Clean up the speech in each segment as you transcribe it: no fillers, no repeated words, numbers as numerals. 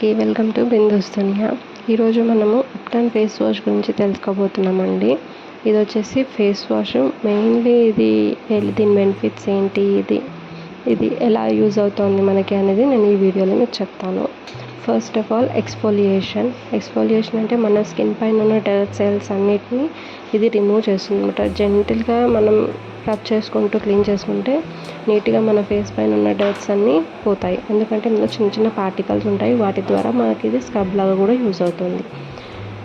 అందరికీ welcome to Bindu's దునియా. ఈరోజు మనము ఉప్టన్ ఫేస్ వాష్ గురించి తెలుసుకోబోతున్నామండి. ఇది వచ్చేసి ఫేస్ వాష్. మెయిన్లీ దీని బెనిఫిట్స్ ఏంటి, ఇది ఎలా యూజ్ అవుతుంది మనకి అనేది నేను ఈ వీడియోలో మీకు చెప్తాను. ఫస్ట్ ఆఫ్ ఆల్ ఎక్స్ఫోలియేషన్ అంటే మన స్కిన్ పైన ఉన్న డెడ్ సెల్స్ అన్నిటిని ఇది రిమూవ్ చేస్తుంది అనమాట. జెంటిల్గా మనం రబ్ చేసుకుంటూ క్లీన్ చేసుకుంటే నీట్గా మన ఫేస్ పైన ఉన్న డర్ట్స్ అన్నీ పోతాయి. ఎందుకంటే ఇందులో చిన్న చిన్న పార్టికల్స్ ఉంటాయి, వాటి ద్వారా మనకి ఇది స్క్రబ్ లాగా కూడా యూజ్ అవుతుంది.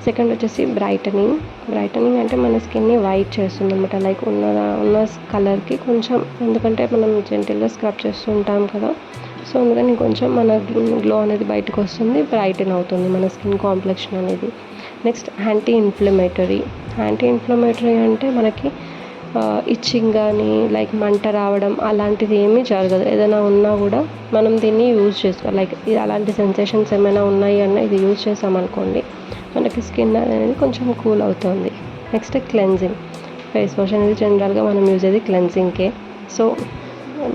సెకండ్ వచ్చేసి బ్రైటనింగ్ అంటే మన స్కిన్ని వైట్ చేస్తుంది అనమాట. లైక్ ఉన్న కలర్కి కొంచెం, ఎందుకంటే మనం జెంటిల్గా స్క్రబ్ చేస్తూ ఉంటాం కదా, సో అందుకని కొంచెం మన గ్లో అనేది బయటకు వస్తుంది, బ్రైటన్ అవుతుంది మన స్కిన్ కాంప్లెక్షన్ అనేది. నెక్స్ట్ యాంటీ ఇన్ఫ్లమేటరీ అంటే మనకి ఇచ్చింగ్ కానీ లైక్ మంట రావడం అలాంటిది ఏమీ జరగదు. ఏదైనా ఉన్నా కూడా మనం దీన్ని యూజ్ చేసుకోవాలి. లైక్ అలాంటి సెన్సేషన్స్ ఏమైనా ఉన్నాయి అన్న ఇది యూజ్ చేసామనుకోండి, మనకి స్కిన్ అనేది కొంచెం కూల్ అవుతుంది. Next cleansing. ఫేస్ వాష్ అనేది జనరల్గా మనం యూజ్ అయ్యేది క్లెన్జింగ్కే. సో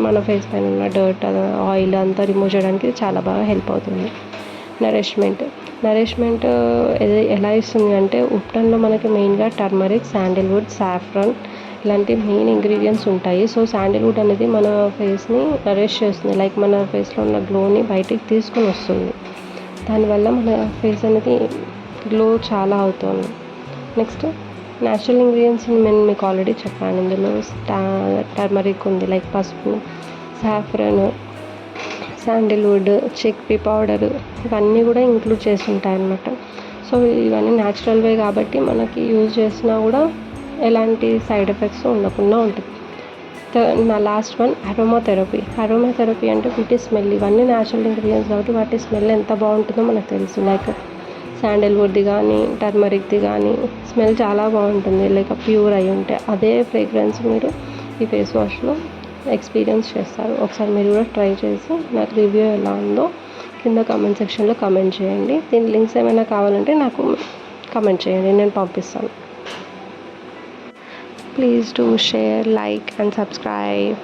మన ఫేస్ పైన ఉన్న డర్ట్, ఆయిల్ అంతా రిమూవ్ చేయడానికి చాలా బాగా హెల్ప్ అవుతుంది. నరిష్మెంట్ ఎలా ఇస్తుంది అంటే, ఉప్టన్లో మనకి మెయిన్గా టర్మరిక్, శాండిల్వుడ్, సాఫ్రాన్ ఇలాంటి మెయిన్ ఇంగ్రీడియంట్స్ ఉంటాయి. సో శాండిల్వుడ్ అనేది మన ఫేస్ని నరిష్ చేస్తుంది, లైక్ మన ఫేస్లో ఉన్న గ్లోని బయటికి తీసుకొని వస్తుంది. దానివల్ల మన ఫేస్ అనేది గ్లో చాలా అవుతుంది. నెక్స్ట్ న్యాచురల్ ఇంగ్రీడియంట్స్ నేను మీకు ఆల్రెడీ చెప్పాను. ఇందులో టర్మరిక్ ఉంది, లైక్ పసుపు, సాఫ్రాన్, శాండిల్వుడ్, చిక్పీ పౌడర్, ఇవన్నీ కూడా ఇంక్లూడ్ చేసి ఉంటాయి అన్నమాట. సో ఇవన్నీ న్యాచురల్ వే కాబట్టి మనకి యూజ్ చేసినా కూడా ఎలాంటి సైడ్ ఎఫెక్ట్స్ ఉండకుండా ఉంటుంది. నా లాస్ట్ వన్ అరోమాథెరపీ అంటే వీటి స్మెల్. ఇవన్నీ న్యాచురల్ ఇంగ్రీడియంట్స్ కాబట్టి వాటి స్మెల్ ఎంత బాగుంటుందో మనకు తెలుసు. లైక్ శాండిల్వుడ్ది కానీ టర్మరిక్ది కానీ స్మెల్ చాలా బాగుంటుంది, లైక్ ప్యూర్ అయి ఉంటే అదే ఫ్రేగ్రెన్స్ మీరు ఈ ఫేస్ వాష్లో ఎక్స్పీరియన్స్ చేస్తారు. ఒకసారి మీరు కూడా ట్రై చేసి నాకు రివ్యూ ఎలా ఉందో కింద కామెంట్ సెక్షన్లో కామెంట్ చేయండి. దీని లింక్స్ ఏమైనా కావాలంటే నాకు కామెంట్ చేయండి, నేను పంపిస్తాను. Please do share, like and subscribe.